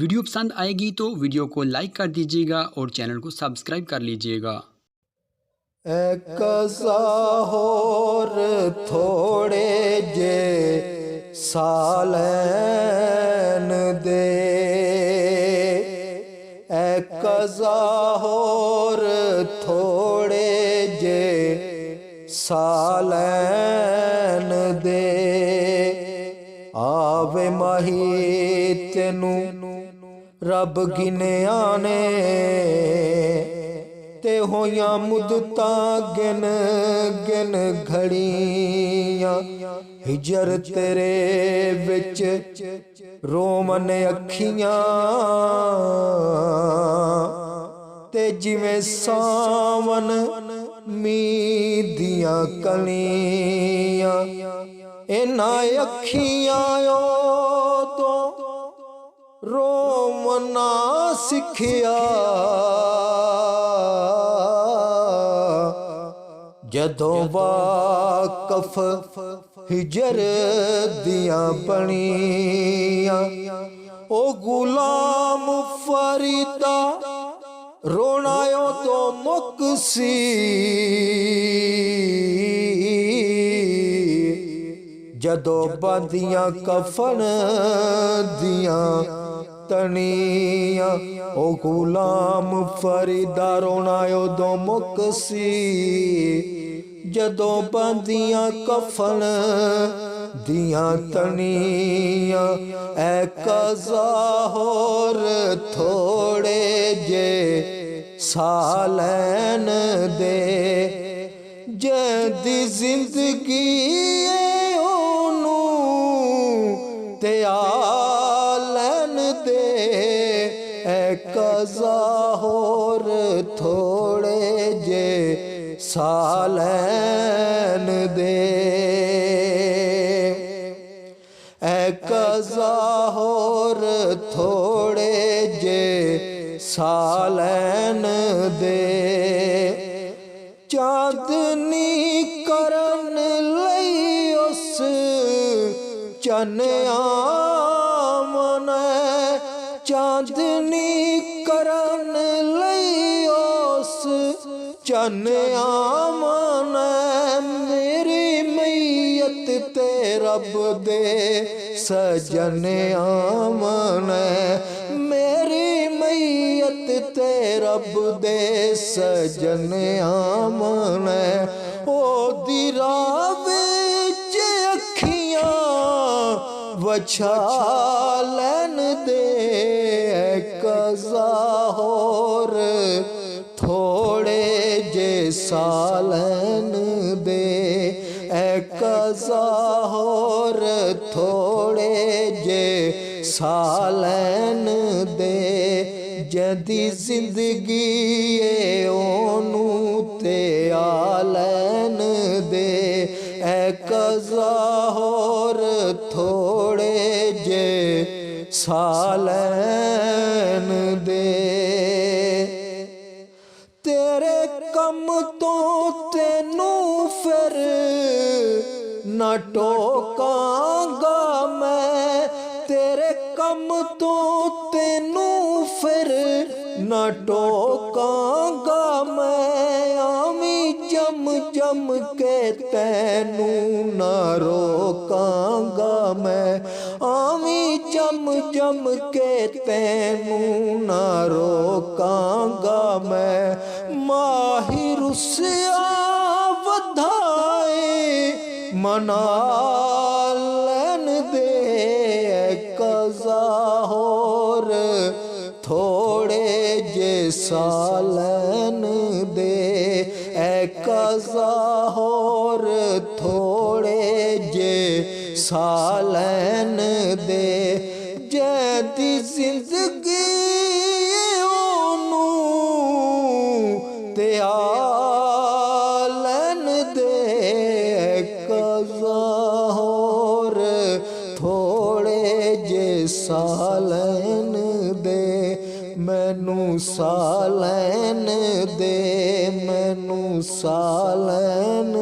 Video पसंद आएगी तो वीडियो को लाइक कर दीजिएगा और चैनल को सब्सक्राइब कर लीजिएगा। कज़ा होर थोड़े जे सालैन दे, कज़ा होर थोड़े जे सालैन दे। आवे माही तेनू रब गिनया ने, ते होया मुदतां गिन गिन घड़ियां। हिजर तेरे विच रोमन अखियां, ते जिवें सावन मीं दियां कलियां। इन्हां अखियां तो रोमना सिखिया, जदों वाकफ हिजर दियां बणियां। ओ गुलाम फरीदा रोनायो तो मुकसी, जदों बंदियां कफन दियां तनियां। ओ गुलाम फरीदा रोनायो दो मुकसी, जदों बंदियां कफन दियां तनियां। कज़ा होर थोड़े जे सालैन दे, जैदी जिंदगी ते आलैन दे। कज़ा होर थोड़े जे सालैन दे, कज़ा होर थोड़े जे सालैन दे। चांदनी करन लई उस चन्या मनै, चांदनी करन लई उस चन्या मनै। मेरी मैयत ते रब दे सजन्या मनै, मेरी मैयत ते रब दे सजन्या मनै। ओ दी राह विच अखियां वछालैन दे, कज़ा होर थोड़े जे सालैन दे। कज़ा होर थोड़े जे सालैन दे, जदी जिंदगी ओनू ते आलैन दे। कज़ा होर थोड़े जे सालैन दे। तेरे कम तो तेनू फिर न टोकांगा मैं, तेरे कम तो तेनू फिर न टोकांगा मैं। आमी जम जम के तैनू न रोकांगा मैं, आमी जम जम के तैनू न रोकांगा मैं। माही रुसिया वधाए मनालैन दे, कज़ा होर थोड़े जे सालैन दे। कज़ा होर थोड़े जे सालैन दे, जैदी जिंदगी ओनू ते आलैन दे। कज़ा होर थोड़े जे सालैन दे, मैनू सालैन दे, मैनू सालैन